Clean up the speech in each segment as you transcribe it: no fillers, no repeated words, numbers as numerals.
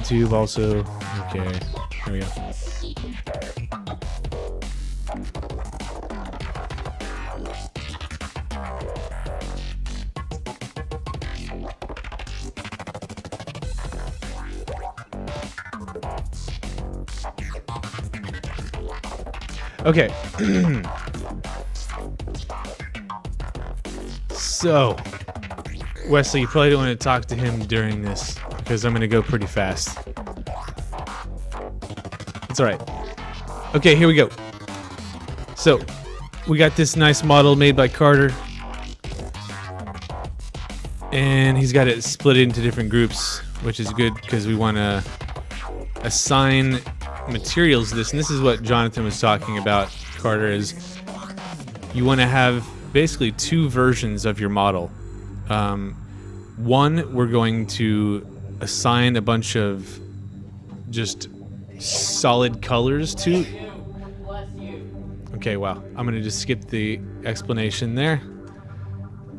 tube also. Okay, there we go. Okay. So, Wesley, you probably don't want to talk to him during this because I'm going to go pretty fast. It's all right. Okay, here we go. So, we got this nice model made by Carter. And he's got it split into different groups, which is good because we want to assign materials to this. And this is what Jonathan was talking about, Carter, is you want to have basically two versions of your model. One, we're going to assign a bunch of just solid colors to. Okay, wow. I'm going to just skip the explanation there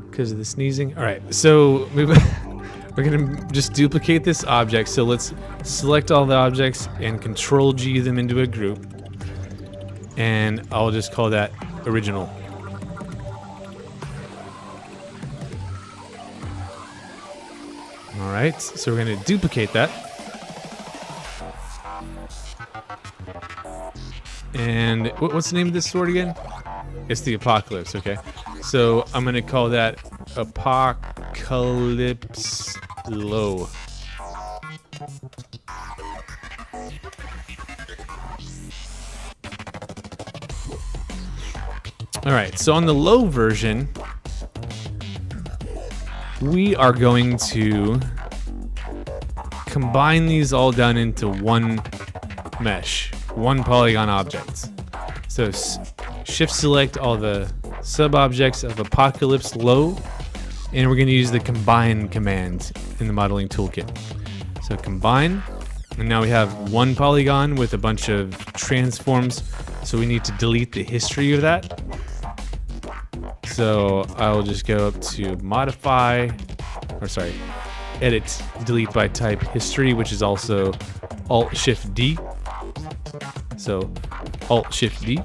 because of the sneezing. All right, so we're going to just duplicate this object. So let's select all the objects and Control G them into a group. And I'll just call that original. All right, so we're going to duplicate that. And what's the name of this sword again? It's the Apocalypse, okay. So I'm going to call that Apocalypse Low. All right, so on the low version, we are going to combine these all down into one mesh, one polygon object. So shift select all the sub-objects of Apocalypse Low, and we're going to use the combine command in the modeling toolkit. So combine, and now we have one polygon with a bunch of transforms, so we need to delete the history of that. So I'll just go up to modify, edit, delete by type history, which is also Alt-Shift-D. So Alt-Shift-D.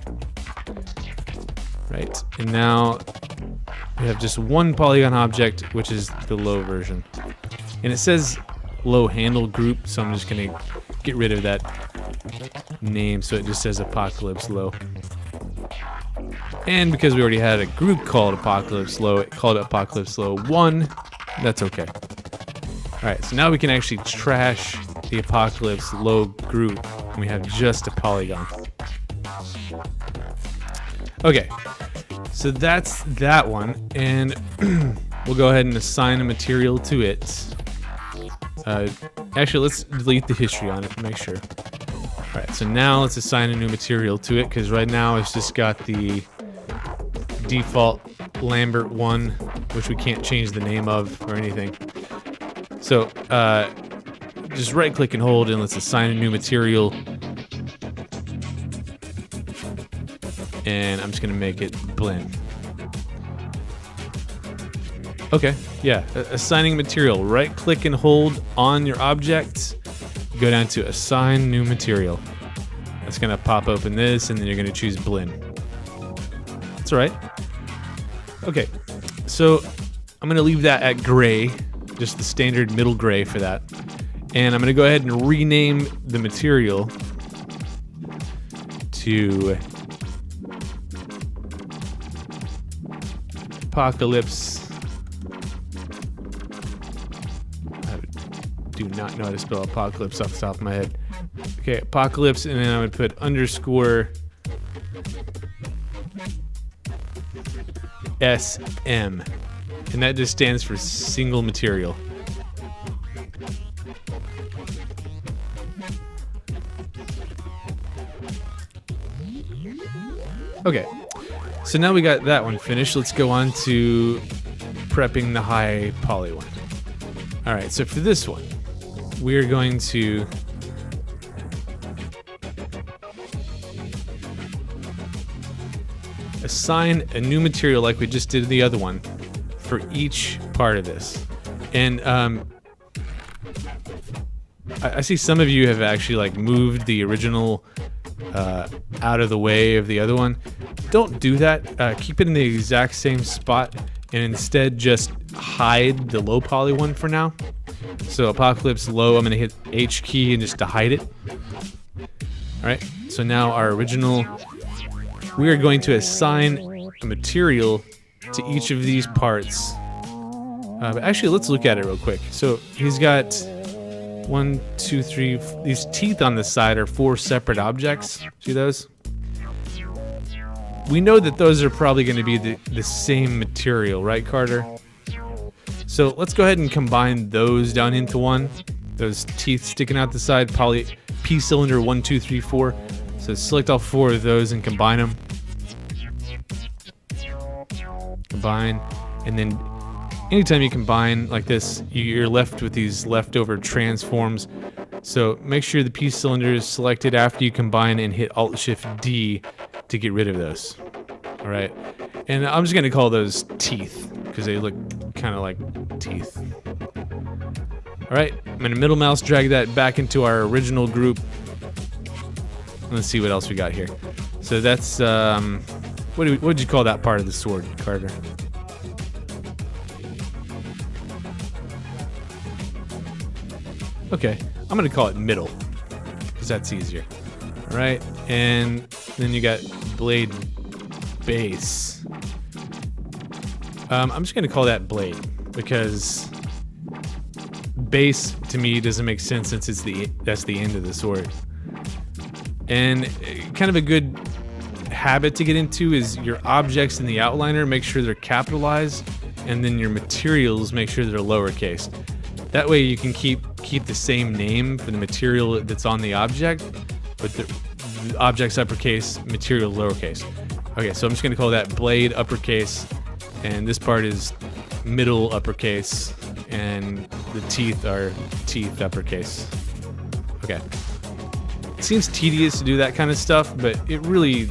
Right, and now we have just one polygon object, which is the low version. And it says low handle group, so I'm just going to get rid of that name so it just says Apocalypse Low. And because we already had a group called Apocalypse Low, it called it Apocalypse Low 1. That's okay. Alright, so now we can actually trash the Apocalypse Low group, and we have just a polygon. Okay, so that's that one, and we'll go ahead and assign a material to it. Actually, let's delete the history on it to make sure. Alright, so now let's assign a new material to it, because right now it's just got the default Lambert 1, which we can't change the name of or anything. So just right click and hold, and let's assign a new material. And I'm just gonna make it blend. Okay, yeah, assigning material. Right click and hold on your object, go down to assign new material. That's gonna pop open this, and then you're gonna choose blend. That's all right. Okay, so I'm gonna leave that at gray, just the standard middle gray for that. And I'm gonna go ahead and rename the material to Apocalypse. I do not know how to spell Apocalypse off the top of my head. Okay, Apocalypse, and then I would put underscore SM, and that just stands for single material. Okay, so now we got that one finished. Let's go on to prepping the high poly one. All right, so for this one, we're going to assign a new material like we just did the other one for each part of this. And I I see some of you have actually like moved the original out of the way of the other one. Don't do that. Keep it in the exact same spot and instead just hide the low poly one for now. So Apocalypse low, I'm gonna hit H key and just to hide it. Alright, so now our original, we are going to assign a material to each of these parts. But actually, let's look at it real quick. So he's got 1, 2, 3, these teeth on the side are 4 separate objects. See those? We know that those are probably going to be the same material, right, Carter? So let's go ahead and combine those down into one. Those teeth sticking out the side, poly P cylinder 1, 2, 3, 4. So select all 4 of those and combine them. Combine, and then anytime you combine like this, you're left with these leftover transforms. So make sure the P cylinder is selected after you combine and hit Alt-Shift-D to get rid of those. All right, and I'm just gonna call those teeth because they look kind of like teeth. All right, I'm gonna middle mouse drag that back into our original group. Let's see what else we got here. So that's what would you call that part of the sword, Carter? Okay, I'm gonna call it middle because that's easier. All right, and then you got blade base. I'm just gonna call that blade because base to me doesn't make sense since that's the end of the sword. And kind of a good habit to get into is your objects in the outliner, make sure they're capitalized, and then your materials, make sure they're lowercase. That way you can keep the same name for the material that's on the object, but the object's uppercase, material lowercase. Okay, so I'm just gonna call that blade uppercase, and this part is middle uppercase, and the teeth are teeth uppercase. Okay. It seems tedious to do that kind of stuff, but it really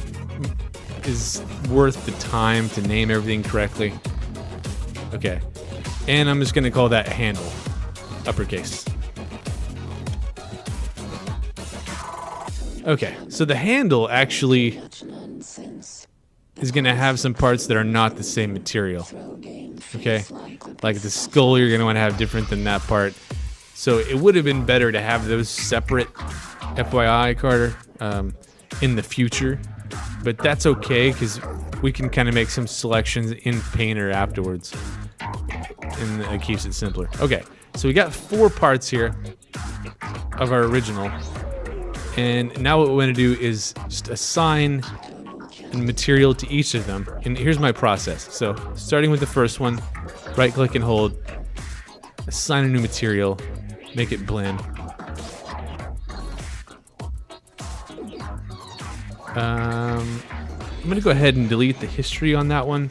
is worth the time to name everything correctly. Okay. And I'm just gonna call that handle uppercase. Okay, so the handle actually is going to have some parts that are not the same material. Okay, like the skull you're going to want to have different than that part. So it would have been better to have those separate, FYI, Carter, in the future. But that's okay because we can kind of make some selections in Painter afterwards. And it keeps it simpler. Okay, so we got 4 parts here of our original. And now what we're going to do is just assign a material to each of them. And here's my process. So starting with the first one, right click and hold, assign a new material, make it blend. I'm going to go ahead and delete the history on that one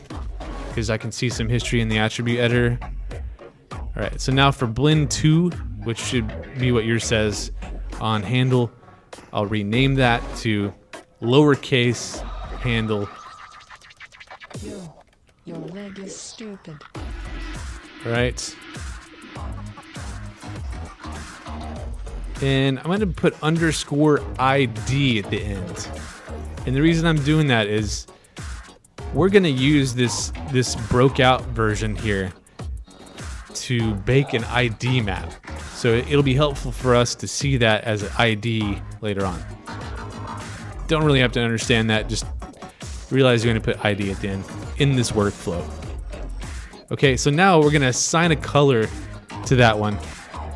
because I can see some history in the attribute editor. All right, so now for blend 2, which should be what yours says on handle, I'll rename that to lowercase handle. Your leg is stupid. All right. And I'm going to put underscore ID at the end. And the reason I'm doing that is we're going to use this broke out version here to bake an ID map. So it'll be helpful for us to see that as an ID later on. Don't really have to understand that, just realize you're going to put ID at the end in this workflow. Okay, so now we're going to assign a color to that one.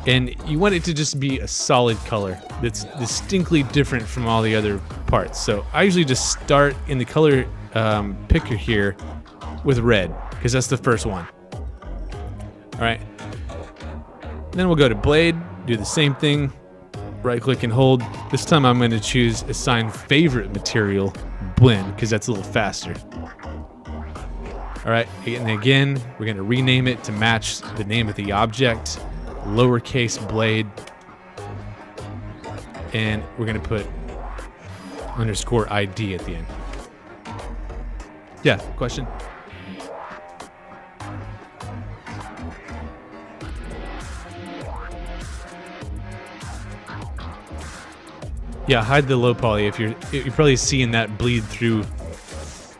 And you want it to just be a solid color that's distinctly different from all the other parts. So I usually just start in the color picker here with red, because that's the first one. All right. Then we'll go to blade, do the same thing, right click and hold. This time I'm going to choose assign favorite material, blend, because that's a little faster. All right, and again, we're going to rename it to match the name of the object, lowercase blade, and we're going to put underscore ID at the end. Yeah, question? Yeah, hide the low poly if you're probably seeing that bleed through.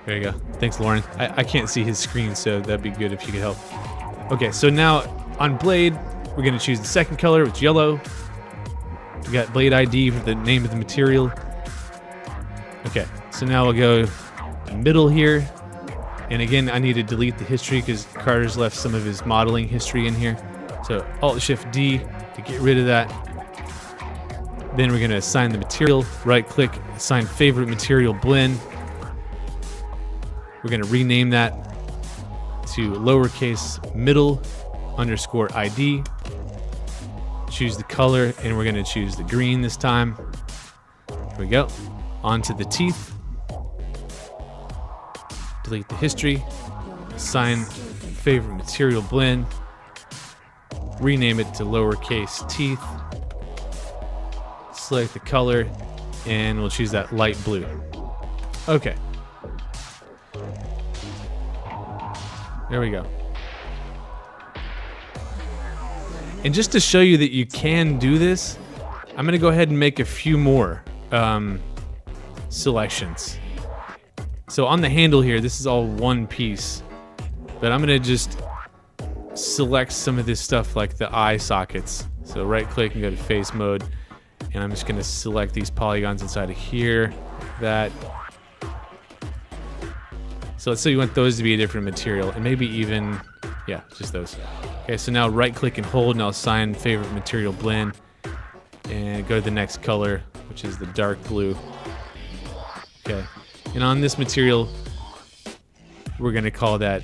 There you go. Thanks, Lauren. I can't see his screen, so that'd be good if you could help. Okay, so now on blade, we're gonna choose the second color, which is yellow. We got blade ID for the name of the material. Okay, so now we'll go middle here. And again, I need to delete the history because Carter's left some of his modeling history in here. So Alt-Shift-D to get rid of that. Then we're gonna assign the material, right click, assign favorite material blend. We're gonna rename that to lowercase middle underscore ID. Choose the color, and we're gonna choose the green this time. Here we go. Onto the teeth. Delete the history. Assign favorite material blend. Rename it to lowercase teeth. Select the color, and we'll choose that light blue. Okay. There we go. And just to show you that you can do this, I'm gonna go ahead and make a few more selections. So on the handle here, this is all one piece, but I'm gonna just select some of this stuff like the eye sockets. So right click and go to face mode, and I'm just gonna select these polygons inside of here, that. So let's say you want those to be a different material, and maybe even, yeah, just those. Okay, so now right click and hold, and I'll assign favorite material blend, and go to the next color, which is the dark blue. Okay, and on this material, we're gonna call that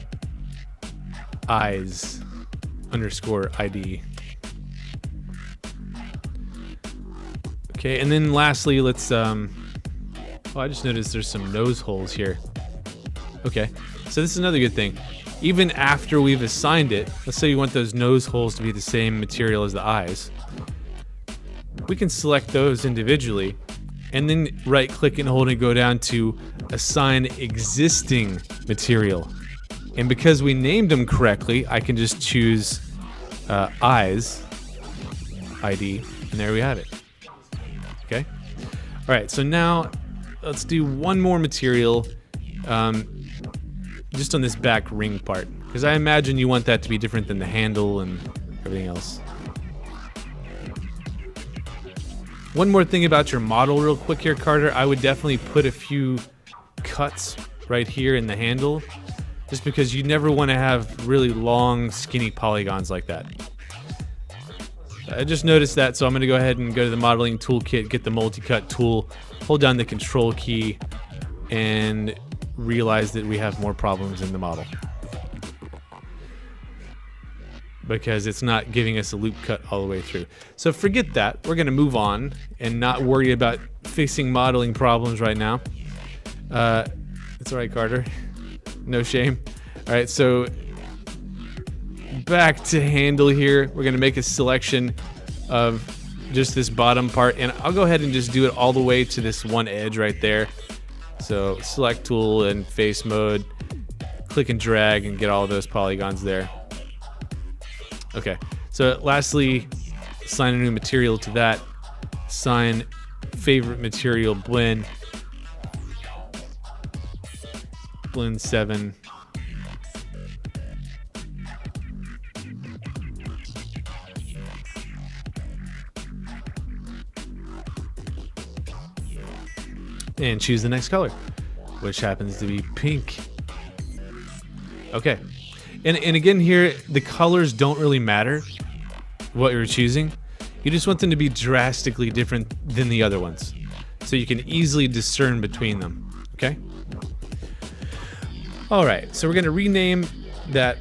eyes underscore ID. Okay, and then lastly, let's, oh, I just noticed there's some nose holes here. Okay, so this is another good thing. Even after we've assigned it, let's say you want those nose holes to be the same material as the eyes. We can select those individually, and then right click and hold and go down to assign existing material. And because we named them correctly, I can just choose eyes ID, and there we have it. Okay. All right, so now let's do one more material. Just on this back ring part, because I imagine you want that to be different than the handle and everything else. One more thing about your model real quick here, Carter. I would definitely put a few cuts right here in the handle, just because you never want to have really long, skinny polygons like that. I just noticed that, so I'm going to go ahead and go to the modeling toolkit, get the multi-cut tool, hold down the control key, and realize that we have more problems in the model because it's not giving us a loop cut all the way through. So forget that. We're going to move on and not worry about fixing modeling problems right now. It's all right, Carter. No shame. All right, so back to handle here. We're going to make a selection of just this bottom part, and I'll go ahead and just do it all the way to this one edge right there. So select tool and face mode, click and drag and get all of those polygons there. Okay, so lastly, assign a new material to that. Assign favorite material blend. Blend 7. And choose the next color, which happens to be pink. Okay, and again here, the colors don't really matter what you're choosing. You just want them to be drastically different than the other ones, so you can easily discern between them, okay? All right, so we're gonna rename that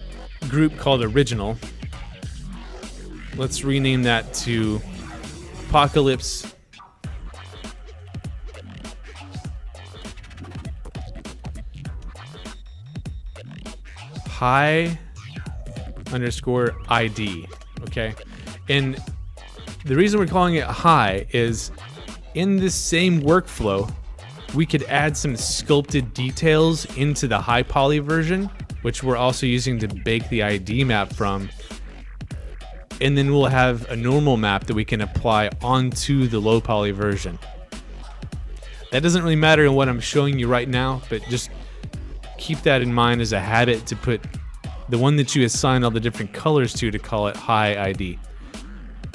group called Original. Let's rename that to Apocalypse High underscore ID, okay? And the reason we're calling it high is in this same workflow, we could add some sculpted details into the high poly version, which we're also using to bake the ID map from. And then we'll have a normal map that we can apply onto the low poly version. That doesn't really matter in what I'm showing you right now, but just keep that in mind as a habit to put the one that you assign all the different colors to call it high ID.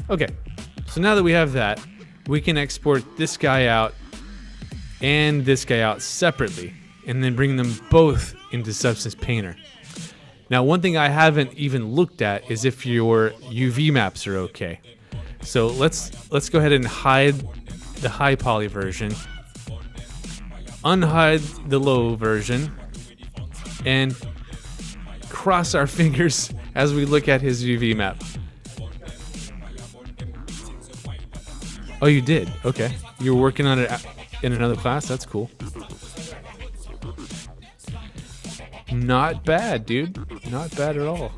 Okay, so now that we have that, we can export this guy out and this guy out separately, and then bring them both into Substance Painter. Now, one thing I haven't even looked at is if your UV maps are okay. So let's go ahead and hide the high poly version, unhide the low version, and cross our fingers as we look at his UV map. Oh, you did? Okay. You were working on it in another class? That's cool. Not bad, dude. Not bad at all.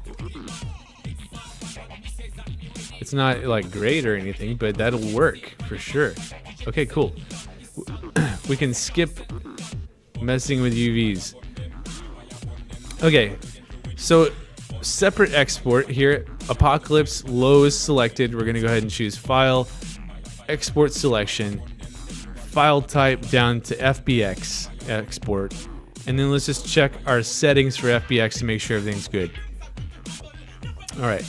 It's not like great or anything, but that'll work for sure. Okay, cool. We can skip messing with UVs. Okay, so separate export here. Apocalypse low is selected. We're gonna go ahead and choose File, Export Selection, File Type down to FBX Export, and then let's just check our settings for FBX to make sure everything's good. All right.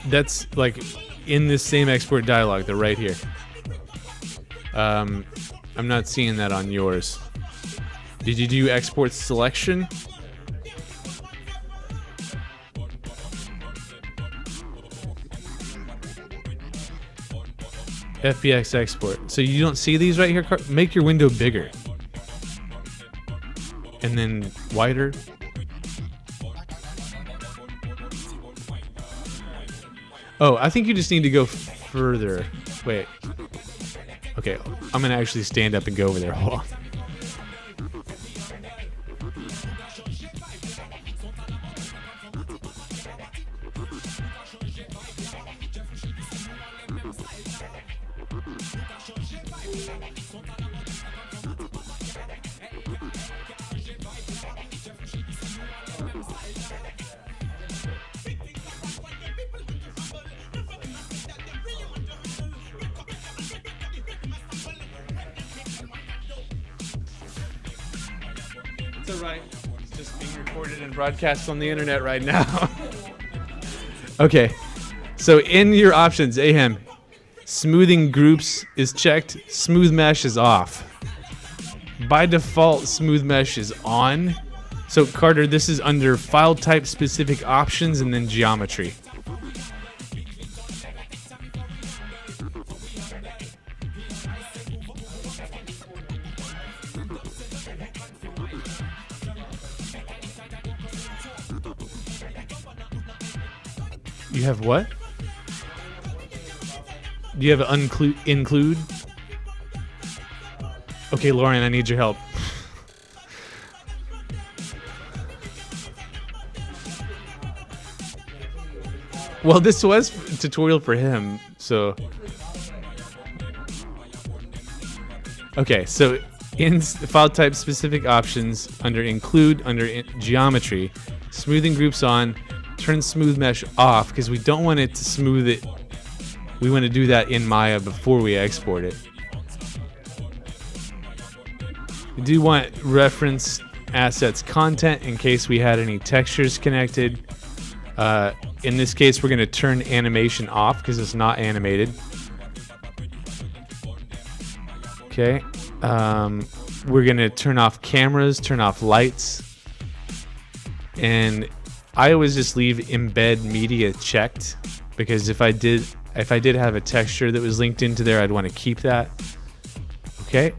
That's like in this same export dialog, they're right here. I'm not seeing that on yours. Did you do export selection? FBX export. So you don't see these right here? Make your window bigger. And then wider. Oh, I think you just need to go further. Wait. Okay, I'm gonna actually stand up and go over there. Hold on. It's alright. It's just being recorded and broadcast on the internet right now. Okay. So in your options, Ahem, smoothing groups is checked, smooth mesh is off. By default, smooth mesh is on. So Carter, this is under file type specific options and then geometry. You have what? Do you have an include? Okay, Lauren, I need your help. Well, this was a tutorial for him, so. Okay, so in file type specific options, under include, under geometry, smoothing groups on, turn smooth mesh off because we don't want it to smooth it. We want to do that in Maya before we export it. We do want reference assets content in case we had any textures connected. In this case, we're going to turn animation off because it's not animated. Okay. We're going to turn off cameras, turn off lights. And I always just leave embed media checked because if I did have a texture that was linked into there, I'd want to keep that. Okay.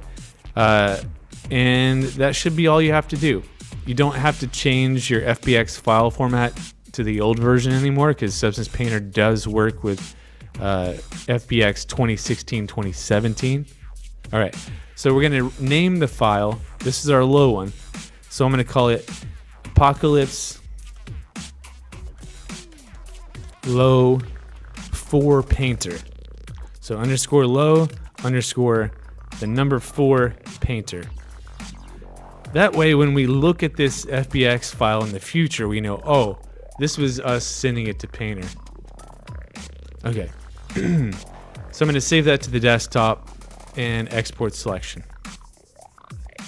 And that should be all you have to do. You don't have to change your FBX file format to the old version anymore because Substance Painter does work with FBX 2016-2017. All right, so we're going to name the file. This is our low one. So I'm going to call it Apocalypse Low 4 Painter. So underscore low underscore the number 4 painter. That way, when we look at this FBX file in the future, we know, oh, this was us sending it to Painter. Okay. So I'm going to save that to the desktop. and export selection.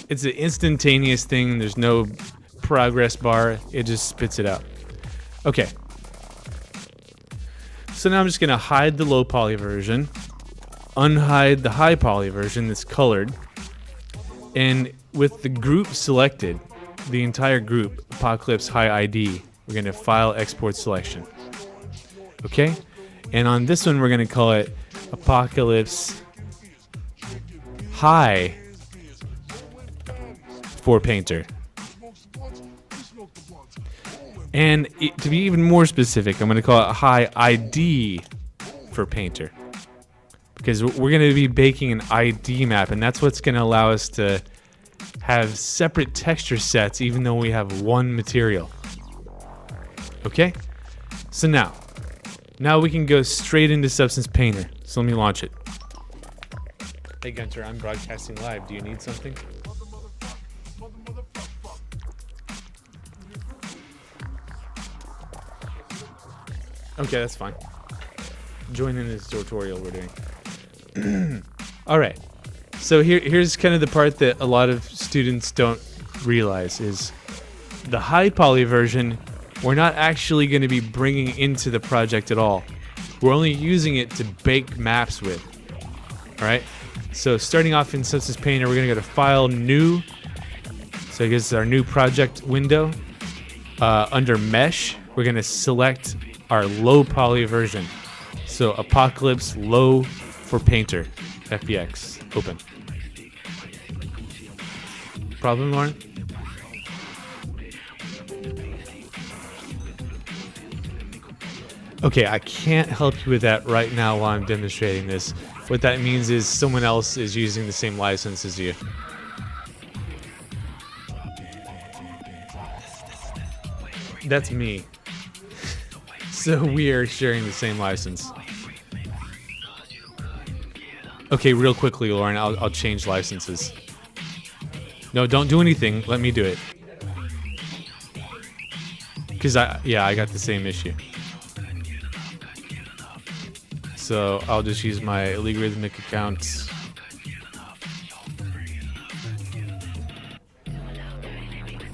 It's an instantaneous thing. There's no progress bar. It just spits it out. Okay. So now I'm just going to hide the low poly version, unhide the high poly version that's colored, and with the group selected, the entire group, Apocalypse High ID, we're going to file export selection. Okay? And on this one, we're going to call it Apocalypse High for Painter. And to be even more specific, I'm going to call it High ID for Painter. Because we're going to be baking an ID map, and that's what's going to allow us to have separate texture sets even though we have one material. Okay? So now we can go straight into Substance Painter. So let me launch it. Hey Gunter, I'm broadcasting live. Do you need something? Okay, that's fine. Join in this tutorial we're doing. Alright. So here's kind of the part that a lot of students don't realize is the high poly version we're not actually going to be bringing into the project at all. We're only using it to bake maps with. Alright? So starting off in Substance Painter, we're going to go to File, New. So I guess it's our new project window. Under Mesh, we're going to select our low poly version. So Apocalypse Low for Painter. FBX. Open. Problem, Lauren? Okay, I can't help you with that right now while I'm demonstrating this. What that means is someone else is using the same license as you. That's me. So we are sharing the same license. Okay, real quickly, Lauren, I'll change licenses. No, don't do anything. Let me do it. Because I got the same issue. So I'll just use my Allegorithmic account.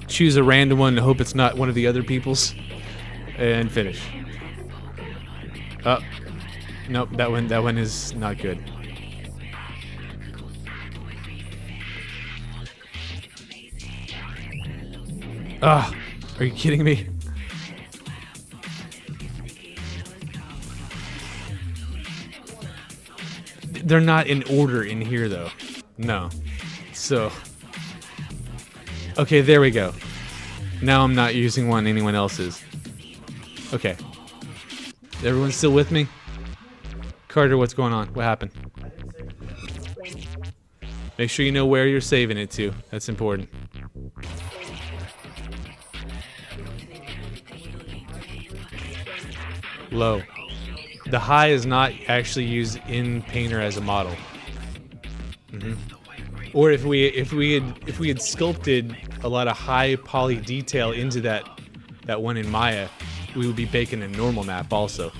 Choose a random one and hope it's not one of the other people's. And finish. Oh. Nope, that one is not good. Ah, are you kidding me? They're not in order in here though. No. So. Okay, there we go. Now I'm not using one anyone else's. Okay. Everyone still with me? Carter, what's going on? What happened? Make sure you know where you're saving it to. That's important. Low. The high is not actually used in Painter as a model. Or if we had sculpted a lot of high poly detail into that one in Maya, we would be baking a normal map also.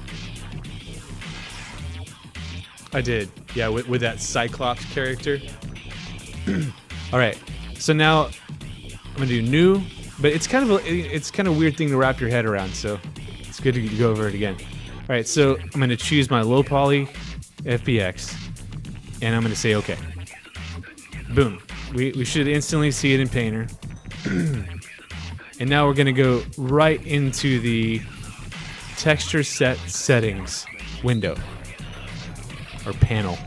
I did, yeah, with that Cyclops character. All right, so now I'm gonna do new, but it's kind of a weird thing to wrap your head around. So it's good to go over it again. All right, so I'm going to choose my low poly FBX, and I'm going to say OK. Boom. We should instantly see it in Painter. And now we're going to go right into the texture set settings window, or panel.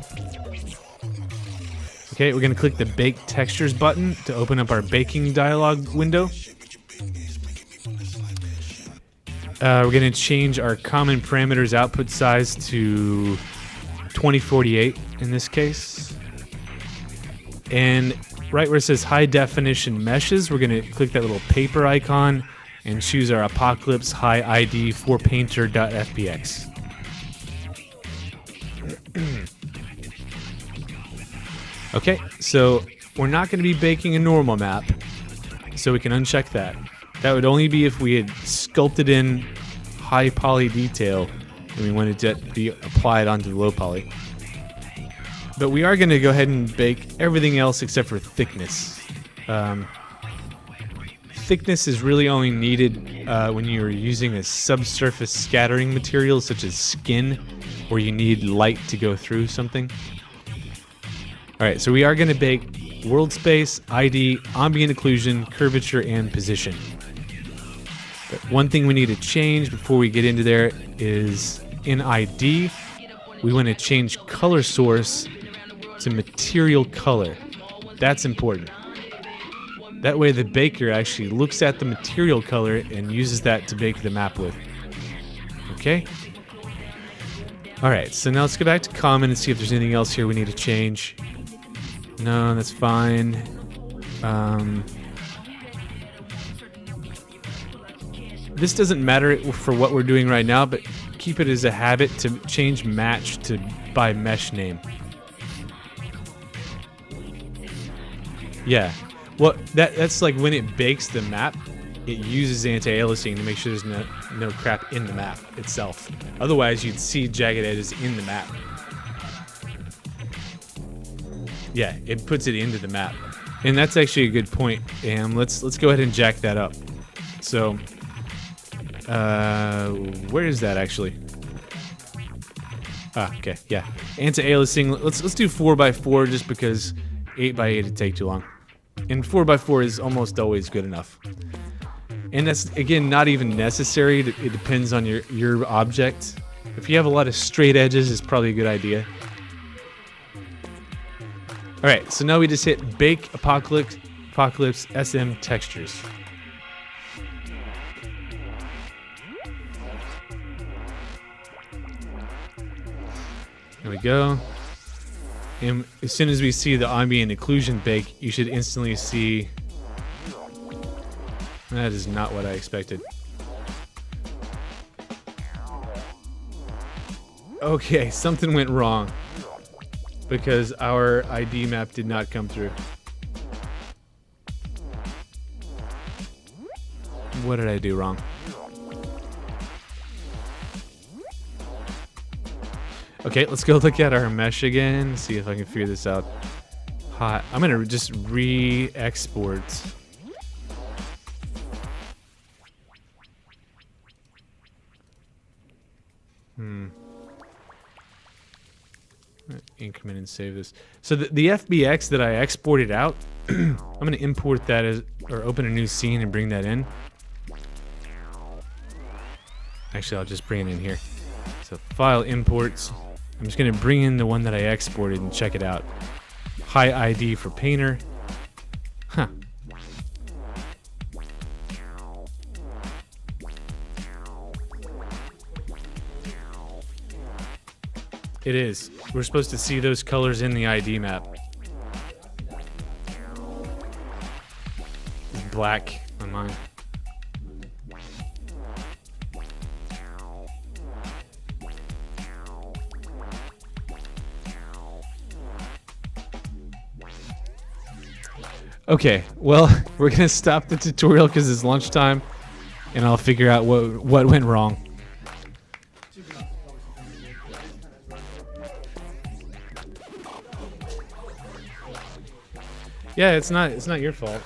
Okay, we're going to click the Bake Textures button to open up our baking dialog window. We're going to change our common parameters output size to 2048 in this case. And right where it says high definition meshes, we're going to click that little paper icon and choose our Apocalypse High ID for Painter.fbx. Okay, so we're not going to be baking a normal map, so we can uncheck that. That would only be if we had sculpted in high poly detail and we wanted to be applied onto the low poly. But we are going to go ahead and bake everything else except for thickness. Thickness is really only needed when you're using a subsurface scattering material such as skin, where you need light to go through something. Alright, so we are going to bake world space, ID, ambient occlusion, curvature, and position. But one thing we need to change before we get into there is in ID, we want to change color source to material color. That's important. That way the baker actually looks at the material color and uses that to bake the map with. Okay? Alright, so now let's go back to common and see if there's anything else here we need to change. No, that's fine. This doesn't matter for what we're doing right now, but keep it as a habit to change match to by mesh name. Yeah. Well, that's like when it bakes the map, it uses anti-aliasing to make sure there's no crap in the map itself. Otherwise, you'd see jagged edges in the map. Yeah, it puts it into the map, and that's actually a good point. And let's go ahead and jack that up. So, where is that actually? Ah, okay, yeah. Anti-aliasing. Let's do 4x4 just because 8x8 would take too long. And 4x4 is almost always good enough. And that's, again, not even necessary. It depends on your object. If you have a lot of straight edges, it's probably a good idea. Alright, so now we just hit Bake Apocalypse SM Textures. There we go. And as soon as we see the ambient occlusion bake, you should instantly see... That is not what I expected. Okay, something went wrong. Because our ID map did not come through. What did I do wrong? Okay, let's go look at our mesh again, see if I can figure this out. Hot. I'm gonna just re-export. Increment and save this. So the FBX that I exported out, I'm gonna import that as, or open a new scene and bring that in. Actually, I'll just bring it in here. So file imports. I'm just gonna bring in the one that I exported and check it out. High ID for painter. Huh. It is. We're supposed to see those colors in the ID map. It's black on mine. Okay, well, we're gonna stop the tutorial because it's lunchtime, and I'll figure out what went wrong. Yeah, it's not your fault.